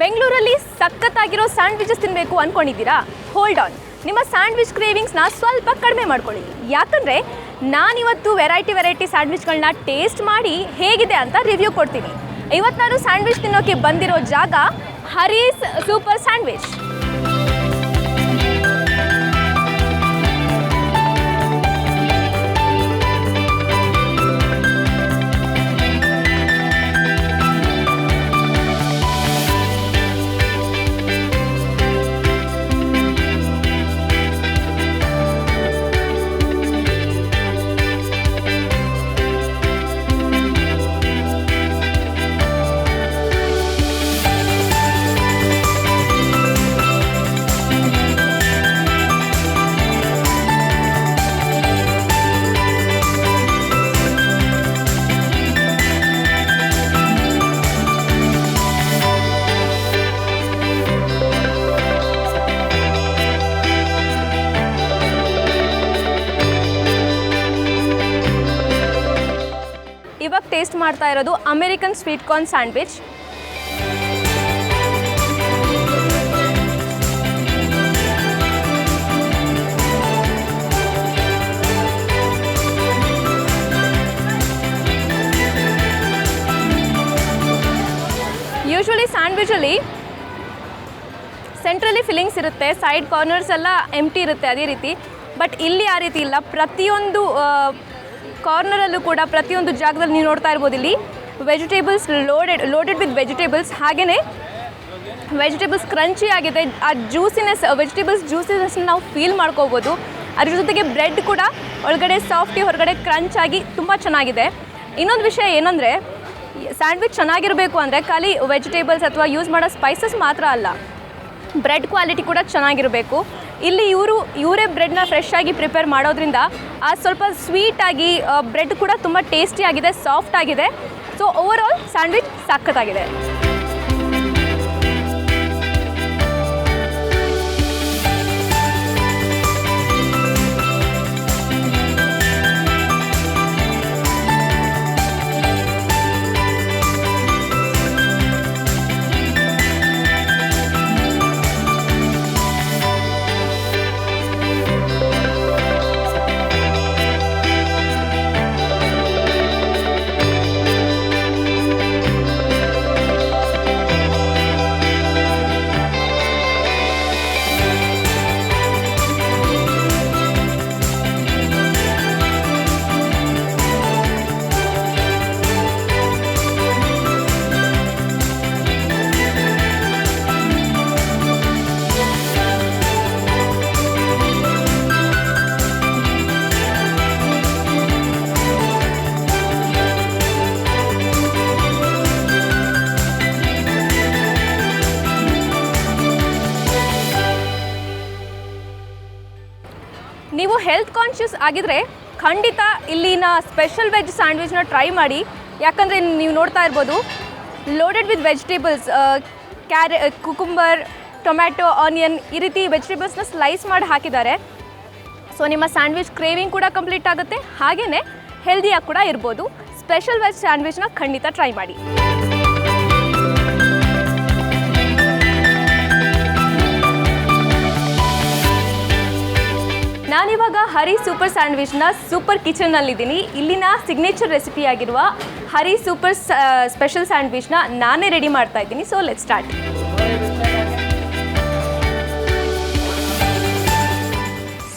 ಬೆಂಗಳೂರಲ್ಲಿ ಸಖತ್ತಾಗಿರೋ ಸ್ಯಾಂಡ್ವಿಚಸ್ ತಿನ್ನಬೇಕು ಅಂದ್ಕೊಂಡಿದ್ದೀರಾ? Hold on, ನಿಮ್ಮ ಸ್ಯಾಂಡ್ವಿಚ್ ಕ್ರೇವಿಂಗ್ಸ್ನ ಸ್ವಲ್ಪ ಕಡಿಮೆ ಮಾಡ್ಕೊಳ್ಳಿ. ಯಾಕಂದರೆ ನಾನಿವತ್ತು ವೆರೈಟಿ ಸ್ಯಾಂಡ್ವಿಚ್ಗಳನ್ನ ಟೇಸ್ಟ್ ಮಾಡಿ ಹೇಗಿದೆ ಅಂತ ರಿವ್ಯೂ ಕೊಡ್ತೀನಿ. ಇವತ್ತು ನಾನು ಸ್ಯಾಂಡ್ವಿಚ್ ತಿನ್ನೋಕ್ಕೆ ಬಂದಿರೋ ಜಾಗ ಹರೀಸ್ ಸೂಪರ್ ಸ್ಯಾಂಡ್ವಿಚ್. ಇವಾಗ ಟೇಸ್ಟ್ ಮಾಡ್ತಾ ಇರೋದು American sweet corn sandwich. Usually ಸ್ಯಾಂಡ್ವಿಚಲ್ಲಿ ಸೆಂಟ್ರಲ್ಲಿ ಫಿಲ್ಲಿಂಗ್ಸ್ ಇರುತ್ತೆ, ಸೈಡ್ ಕಾರ್ನರ್ಸ್ ಎಲ್ಲ ಎಂಟಿ ಇರುತ್ತೆ ಅದೇ ರೀತಿ. ಬಟ್ ಇಲ್ಲಿ ಆ ರೀತಿ ಇಲ್ಲ. ಪ್ರತಿಯೊಂದು ಕಾರ್ನರಲ್ಲೂ ಕೂಡ ಪ್ರತಿಯೊಂದು ಜಾಗದಲ್ಲಿ ನೀವು ನೋಡ್ತಾ ಇರ್ಬೋದು, ಇಲ್ಲಿ ವೆಜಿಟೇಬಲ್ಸ್ ಲೋಡೆಡ್ ವಿತ್ ವೆಜಿಟೇಬಲ್ಸ್. ಹಾಗೆಯೇ ವೆಜಿಟೇಬಲ್ಸ್ ಕ್ರಂಚಿ ಆಗಿದೆ. ಆ ಜ್ಯೂಸಿನೆಸ್, ವೆಜಿಟೇಬಲ್ಸ್ ಜ್ಯೂಸಿನೆಸ್ನ ನಾವು ಫೀಲ್ ಮಾಡ್ಕೋಬೋದು. ಅದ್ರ ಜೊತೆಗೆ ಬ್ರೆಡ್ ಕೂಡ ಒಳಗಡೆ ಸಾಫ್ಟಿ, ಹೊರಗಡೆ ಕ್ರಂಚ್ ಆಗಿ ತುಂಬ ಚೆನ್ನಾಗಿದೆ. ಇನ್ನೊಂದು ವಿಷಯ ಏನಂದರೆ, ಸ್ಯಾಂಡ್ವಿಚ್ ಚೆನ್ನಾಗಿರಬೇಕು ಅಂದರೆ ಖಾಲಿ ವೆಜಿಟೇಬಲ್ಸ್ ಅಥವಾ ಯೂಸ್ ಮಾಡೋ ಸ್ಪೈಸಸ್ ಮಾತ್ರ ಅಲ್ಲ, ಬ್ರೆಡ್ ಕ್ವಾಲಿಟಿ ಕೂಡ ಚೆನ್ನಾಗಿರಬೇಕು. ಇಲ್ಲಿ ಇವರೇ ಬ್ರೆಡ್ನ ಫ್ರೆಶ್ ಆಗಿ ಪ್ರಿಪೇರ್ ಮಾಡೋದ್ರಿಂದ ಸ್ವಲ್ಪ ಸ್ವೀಟಾಗಿ ಬ್ರೆಡ್ ಕೂಡ ತುಂಬ ಟೇಸ್ಟಿಯಾಗಿದೆ, ಸಾಫ್ಟ್ ಆಗಿದೆ. ಸೊ ಓವರ್ ಆಲ್ ಸ್ಯಾಂಡ್ವಿಚ್ ಸಖತ್ತಾಗಿದೆ. ನೀವು ಹೆಲ್ತ್ ಕಾನ್ಷಿಯಸ್ ಆಗಿದ್ರೆ ಖಂಡಿತ ಇಲ್ಲಿನ ಸ್ಪೆಷಲ್ ವೆಜ್ ಸ್ಯಾಂಡ್ವಿಚ್ನ ಟ್ರೈ ಮಾಡಿ. ಯಾಕಂದರೆ ನೀವು ನೋಡ್ತಾ ಇರ್ಬೋದು, loaded with vegetables, cucumber, tomato, onion, ಈ ರೀತಿ ವೆಜಿಟೇಬಲ್ಸ್ನ ಸ್ಲೈಸ್ ಮಾಡಿ ಹಾಕಿದ್ದಾರೆ. ಸೊ ನಿಮ್ಮ ಸ್ಯಾಂಡ್ವಿಚ್ ಕ್ರೇವಿಂಗ್ ಕೂಡ ಕಂಪ್ಲೀಟ್ ಆಗುತ್ತೆ, ಹಾಗೆಯೇ ಹೆಲ್ದಿಯಾಗಿ ಕೂಡ ಇರ್ಬೋದು. ಸ್ಪೆಷಲ್ ವೆಜ್ ಸ್ಯಾಂಡ್ವಿಚ್ನ ಖಂಡಿತ ಟ್ರೈ ಮಾಡಿ. ನಾನಿವಾಗ ಹರೀಸ್ ಸೂಪರ್ ಸ್ಯಾಂಡ್ವಿಚ್ನ ಸೂಪರ್ ಕಿಚನ್ನಲ್ಲಿದ್ದೀನಿ. ಇಲ್ಲಿನ ಸಿಗ್ನೇಚರ್ ರೆಸಿಪಿ ಆಗಿರುವ ಹರೀಸ್ ಸೂಪರ್ ಸ್ಪೆಷಲ್ ಸ್ಯಾಂಡ್ವಿಚ್ನ ನಾನೇ ರೆಡಿ ಮಾಡ್ತಾ ಇದ್ದೀನಿ. So let's start.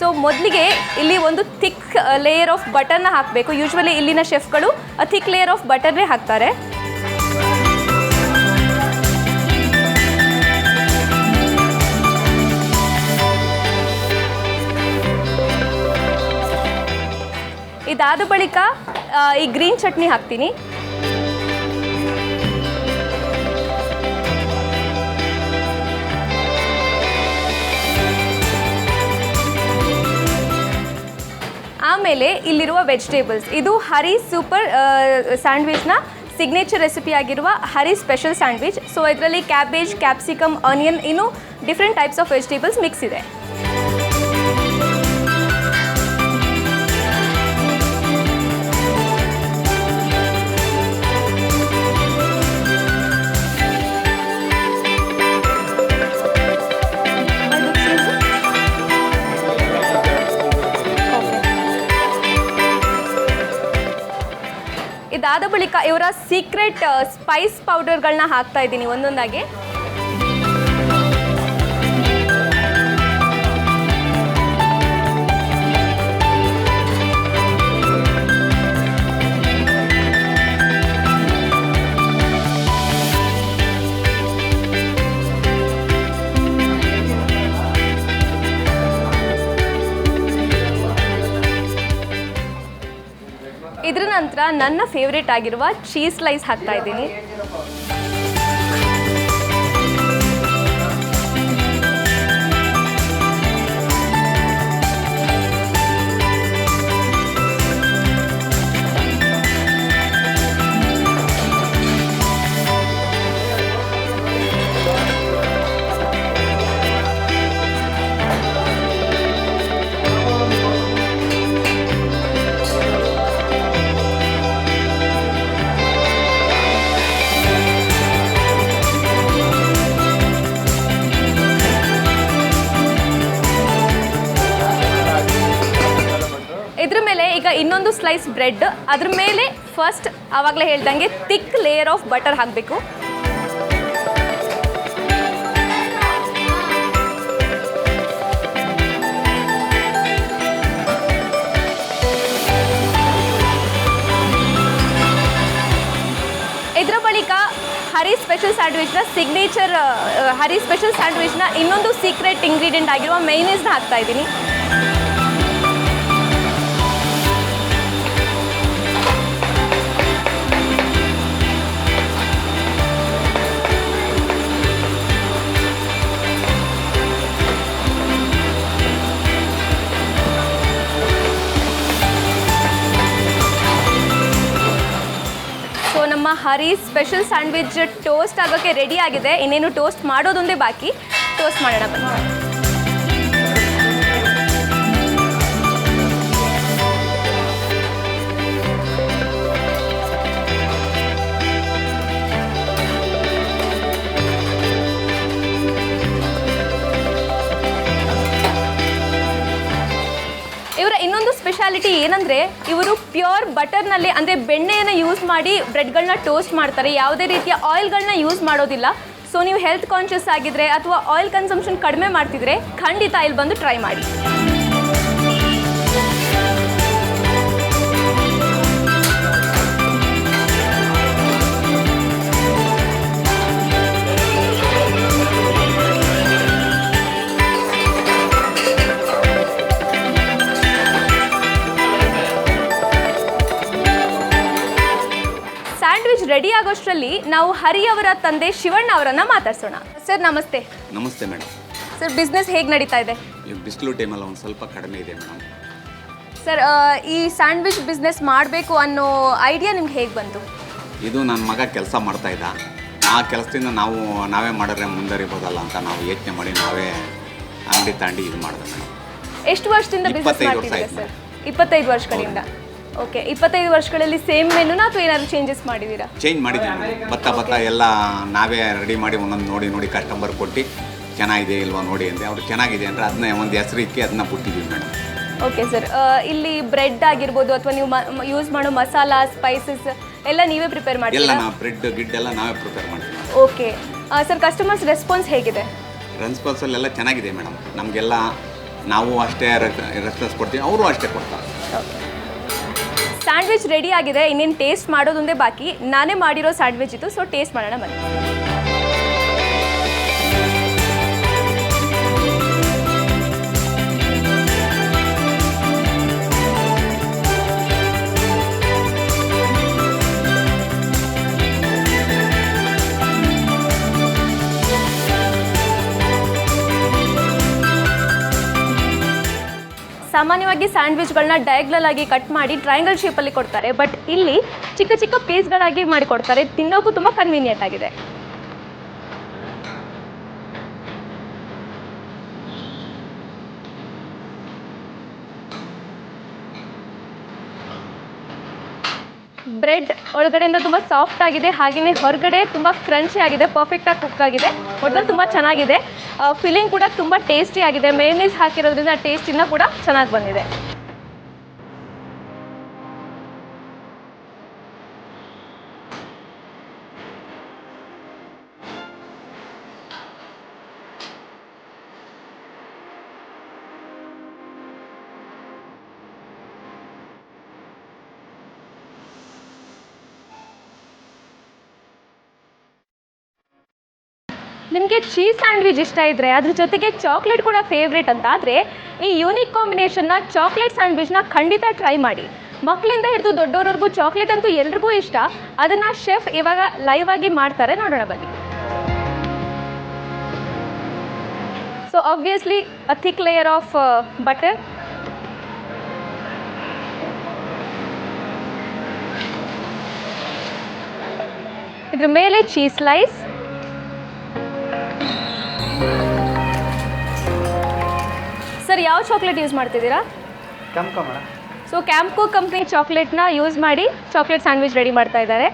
ಸೊ ಮೊದಲಿಗೆ ಇಲ್ಲಿ ಒಂದು ಥಿಕ್ ಲೇಯರ್ ಆಫ್ ಬಟರ್ನ ಹಾಕಬೇಕು. ಯೂಶ್ವಲಿ ಇಲ್ಲಿನ ಶೆಫ್ಗಳು ಥಿಕ್ ಲೇಯರ್ ಆಫ್ ಬಟರ್ನೇ ಹಾಕ್ತಾರೆ. ಇದಾದ ಬಳಿಕ ಈ ಗ್ರೀನ್ ಚಟ್ನಿ ಹಾಕ್ತೀನಿ. ಆಮೇಲೆ ಇಲ್ಲಿರುವ ವೆಜಿಟೇಬಲ್ಸ್, ಇದು ಹರೀಸ್ ಸೂಪರ್ ಸ್ಯಾಂಡ್ವಿಚ್ನ ಸಿಗ್ನೇಚರ್ ರೆಸಿಪಿ ಆಗಿರುವ ಹರೀಸ್ ಸ್ಪೆಷಲ್ ಸ್ಯಾಂಡ್ವಿಚ್. ಸೊ ಇದರಲ್ಲಿ ಕ್ಯಾಬೇಜ್, ಕ್ಯಾಪ್ಸಿಕಮ್, ಆನಿಯನ್, ಇನ್ನೂ different types of vegetables mix ಇದೆ. ಇದಾದ ಬಳಿಕ ಇವರ ಸೀಕ್ರೆಟ್ ಸ್ಪೈಸ್ ಪೌಡರ್ಗಳನ್ನ ಹಾಕ್ತಾ ಇದ್ದೀನಿ ಒಂದೊಂದಾಗಿ. ಇದರ ನಂತರ ನನ್ನ ಫೇವ್ರೇಟ್ ಆಗಿರುವ ಚೀಸ್ ಸ್ಲೈಸ್ ಹಾಕ್ತಾ ಇದ್ದೀನಿ. ಇದ್ರ ಮೇಲೆ ಈಗ ಇನ್ನೊಂದು ಸ್ಲೈಸ್ ಬ್ರೆಡ್, ಅದ್ರ ಮೇಲೆ ಫಸ್ಟ್ ಆವಾಗಲೇ ಹೇಳ್ದಂಗೆ ಥಿಕ್ ಲೇಯರ್ ಆಫ್ ಬಟರ್ ಹಾಕಬೇಕು. ಇದರ ಬಳಿಕ ಹರಿ ಸ್ಪೆಷಲ್ ಸ್ಯಾಂಡ್ವಿಚ್ನ ಸಿಗ್ನೇಚರ್ ಹರಿ ಸ್ಪೆಷಲ್ ಸ್ಯಾಂಡ್ವಿಚ್ನ ಇನ್ನೊಂದು ಸೀಕ್ರೆಟ್ ಇಂಗ್ರೀಡಿಯೆಂಟ್ ಆಗಿರುವ ಮೈನೀಸ್ನ ಹಾಕ್ತಾ ಇದ್ದೀನಿ. ನಮ್ಮ ಹರಿ ಸ್ಪೆಷಲ್ ಸ್ಯಾಂಡ್ವಿಚ್ ಟೋಸ್ಟ್ ಆಗೋಕ್ಕೆ ರೆಡಿ ಆಗಿದೆ. ಇನ್ನೇನು ಟೋಸ್ಟ್ ಮಾಡೋದೊಂದೇ ಬಾಕಿ. ಟೋಸ್ಟ್ ಮಾಡೋಣ ಬನ್ನಿ. ಇವರ ಇನ್ನೊಂದು ಸ್ಪೆಷಾಲಿಟಿ ಏನಂದರೆ ಇವರು ಪ್ಯೂರ್ ಬಟರ್ನಲ್ಲಿ ಅಂದರೆ ಬೆಣ್ಣೆಯನ್ನು ಯೂಸ್ ಮಾಡಿ ಬ್ರೆಡ್ಗಳನ್ನ ಟೋಸ್ಟ್ ಮಾಡ್ತಾರೆ. ಯಾವುದೇ ರೀತಿಯ ಆಯಿಲ್ಗಳನ್ನ ಯೂಸ್ ಮಾಡೋದಿಲ್ಲ. ಸೊ ನೀವು ಹೆಲ್ತ್ ಕಾನ್ಷಿಯಸ್ ಆಗಿದ್ದರೆ ಅಥವಾ ಆಯಿಲ್ ಕನ್ಸಂಪ್ಷನ್ ಕಡಿಮೆ ಮಾಡ್ತಿದ್ರೆ ಖಂಡಿತ ಇಲ್ಲಿ ಬಂದು ಟ್ರೈ ಮಾಡಿ. ಸ್ಯಾಂಡ್ವಿಚ್ ರೆಡಿ ಆಗೋಷ್ಟರಲ್ಲಿ ನಾವು ಹರಿ ಅವರ ತಂದೆ ಶಿವಣ್ಣ ಅವರನ್ನು ಮಾತಾಡ್ಸೋಣ. ಸರ್ ನಮಸ್ತೆ. ನಮಸ್ತೆ ಮೇಡಮ್. ಸರ್ ಬಿಸ್ನೆಸ್ ಹೇಗೆ ನಡೀತಾ ಇದೆ? ಈಗ ಬಿಸಿಲು ಟೈಮಲ್ಲಿ ಒಂದು ಸ್ವಲ್ಪ ಕಡಿಮೆ ಇದೆ ಮೇಡಮ್. ಸರ್ ಈ ಸ್ಯಾಂಡ್ವಿಚ್ ಬಿಸ್ನೆಸ್ ಮಾಡಬೇಕು ಅನ್ನೋ ಐಡಿಯಾ ನಿಮ್ಗೆ ಹೇಗೆ ಬಂತು? ಇದು ನನ್ನ ಮಗ ಕೆಲಸ ಮಾಡ್ತಾ ಇದ್ದ. ಆ ಕೆಲಸದಿಂದ ನಾವೇ ಮಾಡಿದ್ರೆ ಮುಂದರಿಬೋದಲ್ಲ ಅಂತ ನಾವು ಯೋಚನೆ ಮಾಡಿ ನಾವೇ ಅಂಗಡಿ ತಾಂಡಿ ಇದು ಮಾಡಿದೆ ಮೇಡಮ್. ಎಷ್ಟು ವರ್ಷದಿಂದ ಬಿಸ್ನೆಸ್ ಮಾಡ್ತಿದ್ದೀರಾ ಸರ್? 25 ವರ್ಷಗಳಿಂದ. ಓಕೆ, 25 ವರ್ಷಗಳಲ್ಲಿ ಸೇಮ್ ಮೆನುನಾ ಅಥವಾ ಏನಾದರೂ ಚೇಂಜಸ್ ಮಾಡಿದ್ದೀರಾ? ಚೇಂಜ್ ಮಾಡಿದ್ದೀವಿ. ಭತ್ತ ಎಲ್ಲ ನಾವೇ ರೆಡಿ ಮಾಡಿ ಒಂದೊಂದು ನೋಡಿ ಕಸ್ಟಮರ್ ಕೊಟ್ಟು ಚೆನ್ನಾಗಿದೆ ಇಲ್ವಾ ನೋಡಿ ಅಂದರೆ ಅವ್ರು ಚೆನ್ನಾಗಿದೆ ಅಂದರೆ ಅದನ್ನ ಒಂದು ಹೆಸರು ಇಕ್ಕಿ ಅದನ್ನ ಬಿಟ್ಟಿದ್ದೀವಿ ಮೇಡಮ್. ಓಕೆ ಸರ್, ಇಲ್ಲಿ ಬ್ರೆಡ್ ಆಗಿರ್ಬೋದು ಅಥವಾ ನೀವು ಯೂಸ್ ಮಾಡೋ ಮಸಾಲಾ ಸ್ಪೈಸಸ್ ಎಲ್ಲ ನೀವೇ ಪ್ರಿಪೇರ್ ಮಾಡ್ತೀರಾ? ಎಲ್ಲ ನಾವು ಬ್ರೆಡ್ ಗಿಡ್ ಎಲ್ಲ ನಾವೇ ಪ್ರಿಪೇರ್ ಮಾಡ್ತೀವಿ. ಓಕೆ ಸರ್, ಕಸ್ಟಮರ್ಸ್ ರೆಸ್ಪಾನ್ಸ್ ಹೇಗಿದೆ? ರೆಸ್ಪಾನ್ಸಲ್ಲೆಲ್ಲ ಚೆನ್ನಾಗಿದೆ ಮೇಡಮ್. ನಮಗೆಲ್ಲ ನಾವು ಅಷ್ಟೇ ರೆಸ್ಪಾನ್ಸ್ ಕೊಡ್ತೀವಿ, ಅವರು ಅಷ್ಟೇ ಕೊಡ್ತಾರೆ. ಸ್ಯಾಂಡ್ವಿಚ್ ರೆಡಿ ಆಗಿದೆ, ಇನ್ನೇನು ಟೇಸ್ಟ್ ಮಾಡೋದೊಂದೇ ಬಾಕಿ. ನಾನೇ ಮಾಡಿರೋ ಸ್ಯಾಂಡ್ವಿಚ್ ಇದು, ಸೊ ಟೇಸ್ಟ್ ಮಾಡೋಣ ಬನ್ನಿ. ಸಾಮಾನ್ಯವಾಗಿ ಸ್ಯಾಂಡ್ವಿಚ್ಗಳನ್ನ ಡಯಾಗ್ನಲ್ ಆಗಿ ಕಟ್ ಮಾಡಿ ಟ್ರಯಾಂಗಲ್ ಶೇಪಲ್ಲಿ ಕೊಡ್ತಾರೆ, ಬಟ್ ಇಲ್ಲಿ ಚಿಕ್ಕ ಚಿಕ್ಕ ಪೀಸ್ಗಳಾಗಿ ಮಾಡಿ ಕೊಡ್ತಾರೆ. ತಿನ್ನೋಕ್ಕೂ ತುಂಬ ಕನ್ವೀನಿಯೆಂಟ್ ಆಗಿದೆ. ಬ್ರೆಡ್ ಒಳಗಡೆಯಿಂದ ತುಂಬ ಸಾಫ್ಟ್ ಆಗಿದೆ, ಹಾಗೆಯೇ ಹೊರಗಡೆ ತುಂಬ ಕ್ರಂಚಿ ಆಗಿದೆ, ಪರ್ಫೆಕ್ಟಾಗಿ ಕುಕ್ ಆಗಿದೆ. ಒಟ್ಟಲ್ಲಿ ತುಂಬ ಚೆನ್ನಾಗಿದೆ. ಫಿಲ್ಲಿಂಗ್ ಕೂಡ ತುಂಬ ಟೇಸ್ಟಿ ಆಗಿದೆ. ಮೇಯೋನೀಸ್ ಹಾಕಿರೋದ್ರಿಂದ ಟೇಸ್ಟಿನ ಕೂಡ ಚೆನ್ನಾಗಿ ಬಂದಿದೆ. ನಿಮಗೆ ಚೀಸ್ ಸ್ಯಾಂಡ್ವಿಚ್ ಇಷ್ಟ ಇದ್ದರೆ ಅದ್ರ ಜೊತೆಗೆ ಚಾಕ್ಲೇಟ್ ಕೂಡ ಫೇವ್ರೇಟ್ ಅಂತ ಆದರೆ ಈ ಯೂನಿಕ್ ಕಾಂಬಿನೇಷನ್ನ ಚಾಕ್ಲೇಟ್ ಸ್ಯಾಂಡ್ವಿಚ್ನ ಖಂಡಿತ ಟ್ರೈ ಮಾಡಿ. ಮಕ್ಕಳಿಂದ ಹಿಡಿದು ದೊಡ್ಡವರವರೆಗೂ ಚಾಕ್ಲೇಟ್ ಅಂತೂ ಎಲ್ರಿಗೂ ಇಷ್ಟ. ಅದನ್ನು ಶೆಫ್ ಇವಾಗ ಲೈವ್ ಆಗಿ ಮಾಡ್ತಾರೆ, ನೋಡೋಣ ಬನ್ನಿ. So obviously a thick layer of butter, ಇದ್ರ ಮೇಲೆ ಚೀಸ್ ಸ್ಲೈಸ್, ಸರ್ ಯಾವ ಚಾಕ್ಲೇಟ್ ಯೂಸ್ ಮಾಡ್ತಿದ್ದೀರಾ? Campco madam. So Campco company ಚಾಕ್ಲೇಟ್ನ ಯೂಸ್ ಮಾಡಿ ಚಾಕ್ಲೇಟ್ ಸ್ಯಾಂಡ್ವಿಚ್ ರೆಡಿ ಮಾಡ್ತಾ ಇದ್ದಾರೆ.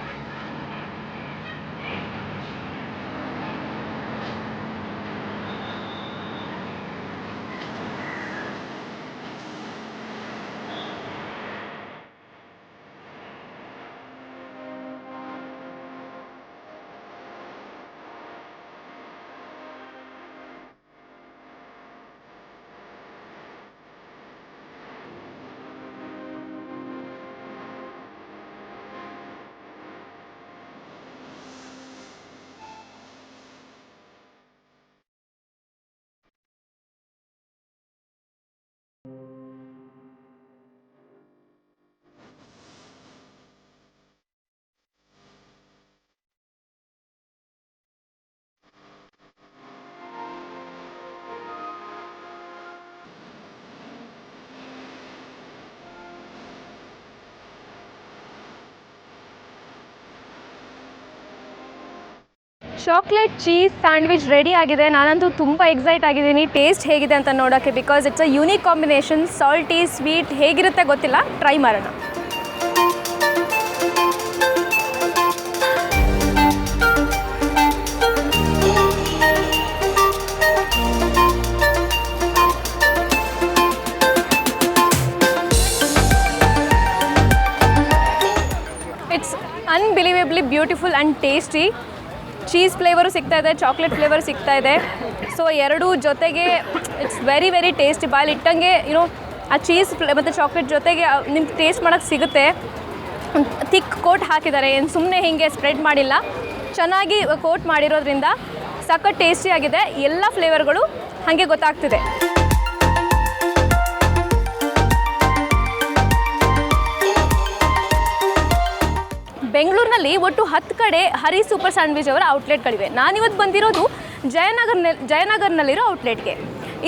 ಚಾಕ್ಲೇಟ್ ಚೀಸ್ ಸ್ಯಾಂಡ್ವಿಚ್ ರೆಡಿ ಆಗಿದೆ. ನಾನಂತೂ ತುಂಬ ಎಕ್ಸೈಟ್ ಆಗಿದ್ದೀನಿ ಟೇಸ್ಟ್ ಹೇಗಿದೆ ಅಂತ ನೋಡೋಕ್ಕೆ. Because it's a unique combination, salty sweet ಹೇಗಿರುತ್ತೆ ಗೊತ್ತಿಲ್ಲ, ಟ್ರೈ ಮಾಡೋಣ. It's unbelievably beautiful and tasty. Cheese flavour ಸಿಗ್ತಾ ಇದೆ, ಚಾಕ್ಲೇಟ್ ಫ್ಲೇವರ್ ಸಿಗ್ತಾ ಇದೆ. ಸೊ ಎರಡೂ ಜೊತೆಗೆ ಇಟ್ಸ್ ವೆರಿ ವೆರಿ ಟೇಸ್ಟಿ. ಬಾಯಲ್ಲಿ ಇಟ್ಟಂಗೆ ಯುನೋ ಆ ಚೀಸ್ ಮತ್ತು ಚಾಕ್ಲೇಟ್ ಜೊತೆಗೆ ನಿಮ್ಗೆ ಟೇಸ್ಟ್ ಮಾಡೋಕ್ಕೆ ಸಿಗುತ್ತೆ. ಥಿಕ್ ಕೋಟ್ ಹಾಕಿದ್ದಾರೆ, ಏನು ಸುಮ್ಮನೆ ಹೀಗೆ ಸ್ಪ್ರೆಡ್ ಮಾಡಿಲ್ಲ, ಚೆನ್ನಾಗಿ ಕೋಟ್ ಮಾಡಿರೋದ್ರಿಂದ ಸಖತ್ ಟೇಸ್ಟಿಯಾಗಿದೆ. ಎಲ್ಲ ಫ್ಲೇವರ್ಗಳು ಹಾಗೆ ಗೊತ್ತಾಗ್ತಿದೆ. ಬೆಂಗಳೂರಿನಲ್ಲಿ ಒಟ್ಟು 10 ಕಡೆ ಹರಿ ಸೂಪರ್ ಸ್ಯಾಂಡ್ವಿಚ್ ಅವರ ಔಟ್ಲೆಟ್ಗಳಿವೆ. ನಾನಿವತ್ತು ಬಂದಿರೋದು ಜಯನಗರ್ನಲ್ಲಿರೋ ಔಟ್ಲೆಟ್ಗೆ.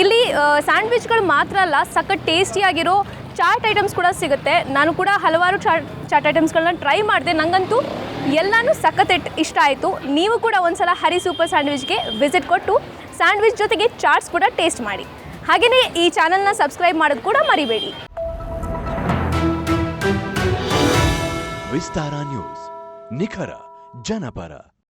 ಇಲ್ಲಿ ಸ್ಯಾಂಡ್ವಿಚ್ಗಳು ಮಾತ್ರ ಅಲ್ಲ, ಸಖತ್ ಟೇಸ್ಟಿಯಾಗಿರೋ ಚಾಟ್ ಐಟಮ್ಸ್ ಕೂಡ ಸಿಗುತ್ತೆ. ನಾನು ಕೂಡ ಹಲವಾರು ಚಾಟ್ ಐಟಮ್ಸ್ಗಳನ್ನ ಟ್ರೈ ಮಾಡಿದೆ. ನನಗಂತೂ ಎಲ್ಲನೂ ಸಖತ್ ಇಷ್ಟ ಆಯಿತು. ನೀವು ಕೂಡ ಒಂದ್ಸಲ ಹರಿ ಸೂಪರ್ ಸ್ಯಾಂಡ್ವಿಚ್ಗೆ ವಿಸಿಟ್ ಕೊಟ್ಟು ಸ್ಯಾಂಡ್ವಿಚ್ ಜೊತೆಗೆ ಚಾಟ್ಸ್ ಕೂಡ ಟೇಸ್ಟ್ ಮಾಡಿ. ಹಾಗೆಯೇ ಈ ಚಾನಲ್ನ ಸಬ್ಸ್ಕ್ರೈಬ್ ಮಾಡೋದು ಕೂಡ ಮರಿಬೇಡಿ. ವಿಸ್ತಾರ ನ್ಯೂಸ್, ನಿಖರ ಜನಪರ.